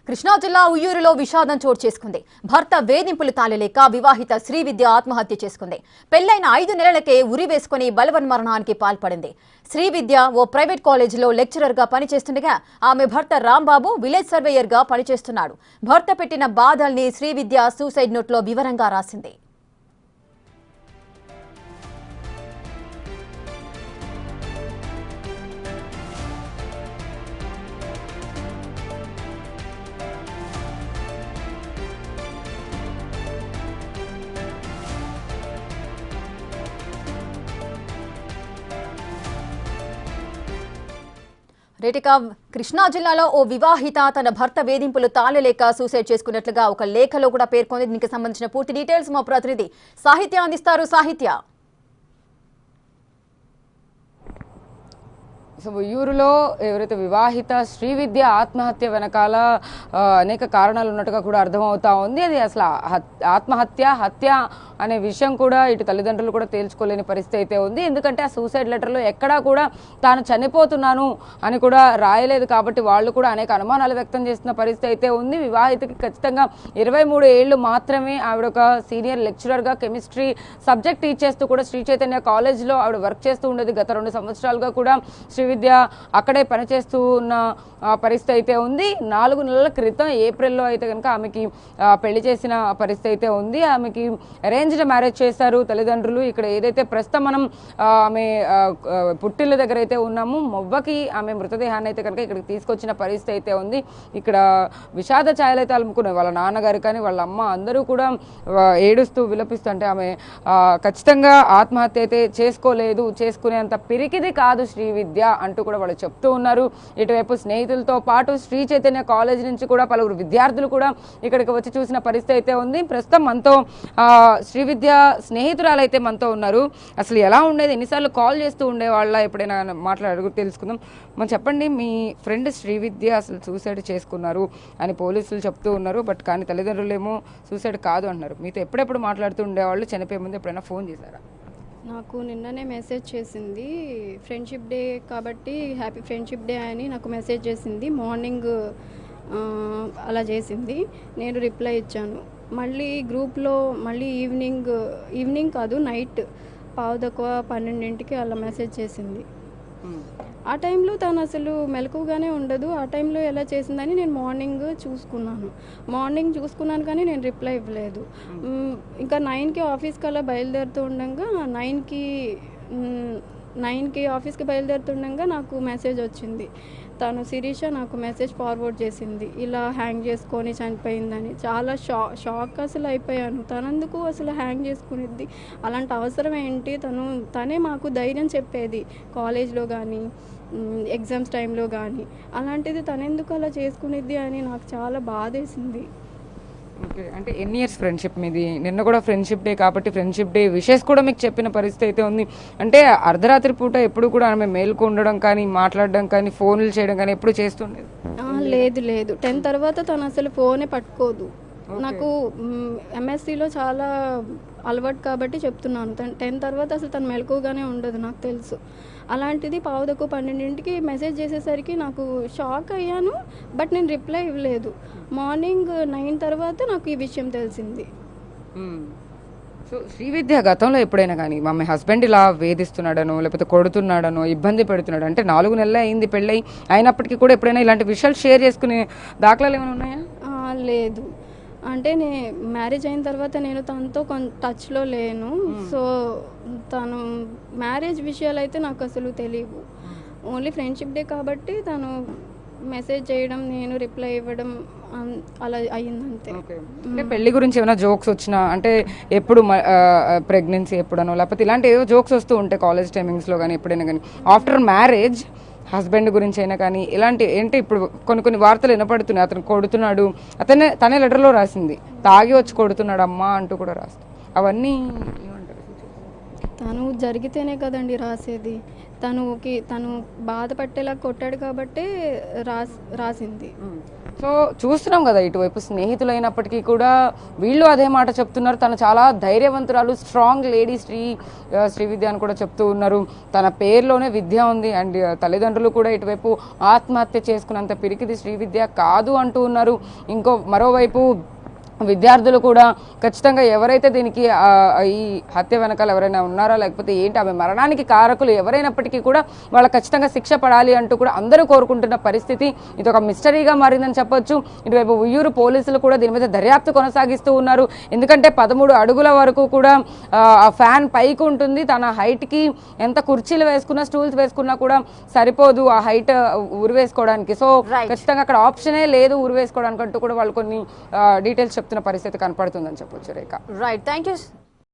కృష్ణా జిల్లా ఉయ్యూరులో విషాదం చోటు చేసుకుంది. భర్త వేధింపులు తాళలేక వివాహిత శ్రీవిద్య ఆత్మహత్య చేసుకుంది. పెళ్లైన 5 నెలలకే ఉరి వేసుకుని బలవన్మరణానికి పాల్పడింది. శ్రీవిద్య ఓ ప్రైవేట్ కాలేజీలో లెక్చరర్ గా పనిచేస్తుండగా ఆమె భర్త రాంబాబు విలేజ్ సర్వేయర్ గా పనిచేస్తున్నాడు. భర్త పెట్టిన బాధల్ని శ్రీవిద్య సూసైడ్ నోట్లో వివరంగా రాసింది. రేటిక కృష్ణా జిల్లాలో ఓ వివాహిత తన భర్త వేధింపులు తాళలేక సూసైడ్ చేసుకున్నట్లుగా ఒక లేఖలో కూడా పేర్కొంది. దీనికి సంబంధించిన పూర్తి డీటెయిల్స్ మా ప్రతినిధి సాహిత్య అందిస్తారు. సాహిత్య, సో ఉయ్యూరులో ఎవరైతే వివాహిత శ్రీవిద్య ఆత్మహత్య వెనకాల అనేక కారణాలు ఉన్నట్టుగా కూడా అర్థమవుతా ఉంది. అది అసలు హత్య అనే విషయం కూడా ఇటు తల్లిదండ్రులు కూడా తేల్చుకోలేని పరిస్థితి అయితే ఉంది. ఎందుకంటే ఆ సూసైడ్ లెటర్లో ఎక్కడా కూడా తాను చనిపోతున్నాను అని కూడా రాయలేదు కాబట్టి వాళ్ళు కూడా అనేక అనుమానాలు వ్యక్తం చేస్తున్న పరిస్థితి అయితే ఉంది. వివాహితకి ఖచ్చితంగా 23 ఏళ్ళు మాత్రమే. ఆవిడ ఒక సీనియర్ లెక్చరర్గా కెమిస్ట్రీ సబ్జెక్ట్ టీచ్ చేస్తూ కూడా శ్రీ చైతన్య కాలేజ్లో ఆవిడ వర్క్ చేస్తూ ఉండేది. గత 2 సంవత్సరాలుగా కూడా శ్రీవిద్య అక్కడే పనిచేస్తూ ఉన్న పరిస్థితి అయితే ఉంది. 4 నెలల క్రితం ఏప్రిల్లో అయితే కనుక ఆమెకి పెళ్లి చేసిన పరిస్థితి అయితే ఉంది. ఆమెకి అరేంజ్డ్ మ్యారేజ్ చేశారు తల్లిదండ్రులు. ఇక్కడ ఏదైతే ప్రస్తుతం మనం ఆమె పుట్టిళ్ళ దగ్గర అయితే ఉన్నాము, మొవ్వకి ఆమె మృతదేహాన్ని అయితే కనుక ఇక్కడికి తీసుకొచ్చిన పరిస్థితి అయితే ఉంది. ఇక్కడ విషాద ఛాయలు అయితే అలుముకున్నాయి. వాళ్ళ నాన్నగారు కానీ వాళ్ళ అమ్మ అందరూ కూడా ఏడుస్తూ విలపిస్తూ, అంటే ఆమె ఖచ్చితంగా ఆత్మహత్య అయితే చేసుకోలేదు, చేసుకునేంత పిరికిది కాదు శ్రీవిద్య అంటూ కూడా వాళ్ళు చెప్తూ ఉన్నారు. ఇటువైపు స్నేహితులతో పాటు శ్రీ చైతన్య కాలేజ్ నుంచి కూడా పలువురు విద్యార్థులు కూడా ఇక్కడికి వచ్చి చూసిన పరిస్థితి అయితే ఉంది. ప్రస్తుతం మనతో శ్రీవిద్య స్నేహితురాలు అయితే మనతో ఉన్నారు. అసలు ఎలా ఉండేది, ఎన్నిసార్లు కాల్ చేస్తూ ఉండేవాళ్ళ, ఎప్పుడైనా మాట్లాడు తెలుసుకుందాం. మనం చెప్పండి, మీ ఫ్రెండ్ శ్రీవిద్య అసలు సూసైడ్ చేసుకున్నారు అని పోలీసులు చెప్తూ ఉన్నారు. బట్ కానీ తల్లిదండ్రులు ఏమో సూసైడ్ కాదు అంటున్నారు. మీతో ఎప్పుడెప్పుడు మాట్లాడుతూ ఉండేవాళ్ళు? చనిపోయే ముందు ఎప్పుడైనా ఫోన్ చేశారా? నాకు నిన్ననే మెసేజ్ చేసింది. ఫ్రెండ్షిప్ డే కాబట్టి హ్యాపీ ఫ్రెండ్షిప్ డే అని నాకు మెసేజ్ చేసింది. మార్నింగ్ అలా చేసింది. నేను రిప్లై ఇచ్చాను. మళ్ళీ గ్రూప్లో మళ్ళీ ఈవినింగ్ కాదు నైట్ 11:12 అలా మెసేజ్ చేసింది. ఆ టైంలో తను అసలు మెలకుగానే ఉండదు. ఆ టైంలో ఎలా చేసిందని నేను మార్నింగ్ చూసుకున్నాను కానీ నేను రిప్లై ఇవ్వలేదు. ఇంకా 9కి ఆఫీస్కి అలా బయలుదేరుతూ ఉండగా 9కి ఆఫీస్కి బయలుదేరుతుండగా నాకు మెసేజ్ వచ్చింది. తను శిరీష నాకు మెసేజ్ ఫార్వర్డ్ చేసింది, ఇలా హ్యాంగ్ చేసుకొని చనిపోయిందని. చాలా షాక్ అసలు అయిపోయాను. తనందుకు అసలు హ్యాంగ్ చేసుకునేది, అలాంటి అవసరం ఏంటి? తనే మాకు ధైర్యం చెప్పేది కాలేజ్లో కానీ ఎగ్జామ్స్ టైంలో కానీ. అలాంటిది తనెందుకు అలా చేసుకునేది అని నాకు చాలా బాధేసింది. ఓకే, అంటే ఎన్ని ఇయర్స్ ఫ్రెండ్షిప్ మీది? నిన్న కూడా ఫ్రెండ్షిప్ డే కాబట్టి ఫ్రెండ్షిప్ డే విషెస్ కూడా మీకు చెప్పిన పరిస్థితి అయితే ఉంది. అంటే అర్ధరాత్రి పూట ఎప్పుడు కూడా ఆమె మేలుకు ఉండడం కానీ, మాట్లాడడం కానీ, ఫోన్లు చేయడం కానీ ఎప్పుడు చేస్తుండేది? లేదు 10 తర్వాత తను అసలు ఫోనే పట్టుకోదు. నాకు ఎంఎస్సిలో చాలా అలవాటు కాబట్టి చెప్తున్నాను. 10 తర్వాత అసలు తను మెలకుగానే ఉండదు, నాకు తెలుసు. అలాంటిది 11:12 మెసేజ్ చేసేసరికి నాకు షాక్ అయ్యాను. బట్ నేను రిప్లై ఇవ్వలేదు. మార్నింగ్ 9 తర్వాత నాకు ఈ విషయం తెలిసింది. సో శ్రీవిద్య గతంలో ఎప్పుడైనా కానీ మా హస్బెండ్ ఇలా వేధిస్తున్నాడనో లేకపోతే కొడుతున్నాడనో ఇబ్బంది పెడుతున్నాడు అంటే 4 నెలలే అయింది పెళ్ళై, అయినప్పటికీ కూడా ఎప్పుడైనా ఇలాంటి విషయాలు షేర్ చేసుకునే దాఖలాలు ఏమైనా ఉన్నాయా? లేదు, అంటే మ్యారేజ్ అయిన తర్వాత నేను తనతో టచ్లో లేను. సో తను మ్యారేజ్ విషయాలు అయితే నాకు అసలు తెలియవు. ఓన్లీ ఫ్రెండ్షిప్ డే కాబట్టి తను మెసేజ్ చేయడం, నేను రిప్లై ఇవ్వడం అలా అయ్యిందంతే. అంటే పెళ్లి గురించి ఏమైనా జోక్స్ వచ్చినా, అంటే ఎప్పుడు ప్రెగ్నెన్సీ ఎప్పుడనో లేకపోతే ఇలాంటి ఏవో జోక్స్ వస్తూ ఉంటాయి కాలేజ్ టైమింగ్స్లో కానీ ఎప్పుడైనా కానీ, ఆఫ్టర్ మ్యారేజ్ హస్బెండ్ గురించి అయినా కానీ ఇలాంటి ఏంటి ఇప్పుడు కొన్ని వార్తలు వినపడుతున్నాయి. అతను కొడుతున్నాడు, తనే లెటర్లో రాసింది, తాగి వచ్చి కొడుతున్నాడు అమ్మా అంటూ కూడా రాస్తుంది. అవన్నీ తను జరిగితేనే కదండి రాసేది. తను బాధపట్టేలా కొట్టాడు కాబట్టి రాసింది. సో చూస్తున్నాం కదా, ఇటువైపు స్నేహితులైనప్పటికీ కూడా వీళ్ళు అదే మాట చెప్తున్నారు. తను చాలా ధైర్యవంతురాలు, స్ట్రాంగ్ లేడీ శ్రీవిద్య అని కూడా చెప్తూ ఉన్నారు. తన పేరులోనే విద్య ఉంది. అండ్ తల్లిదండ్రులు కూడా ఇటువైపు ఆత్మహత్య చేసుకున్నంత పిరికిది శ్రీవిద్య కాదు అంటూ ఉన్నారు. మరోవైపు విద్యార్థులు కూడా ఖచ్చితంగా ఎవరైతే దీనికి ఈ హత్య వెనకాల ఎవరైనా ఉన్నారా, లేకపోతే ఏంటి ఆమె మరణానికి కారకులు ఎవరైనప్పటికీ కూడా వాళ్ళకి ఖచ్చితంగా శిక్ష పడాలి అంటూ కూడా అందరూ కోరుకుంటున్న పరిస్థితి. ఇది ఒక మిస్టరీగా మారిందని చెప్పొచ్చు. ఇటువైపు ఉయ్యూరు పోలీసులు కూడా దీని మీద దర్యాప్తు కొనసాగిస్తూ ఉన్నారు. ఎందుకంటే 13 అడుగుల వరకు కూడా ఆ ఫ్యాన్ పైకి ఉంటుంది. తన హైట్కి ఎంత కుర్చీలు వేసుకున్నా, స్టూల్స్ వేసుకున్నా కూడా సరిపోదు ఆ హైట్ ఉరివేసుకోవడానికి. సో ఖచ్చితంగా అక్కడ ఆప్షనే లేదు ఉరివేసుకోవడానికి అంటూ కూడా వాళ్ళు కొన్ని డీటెయిల్స్ చెప్తున్న పరిస్థితి కనపడుతుందని చెప్పొచ్చు రేఖ. Right, thank you.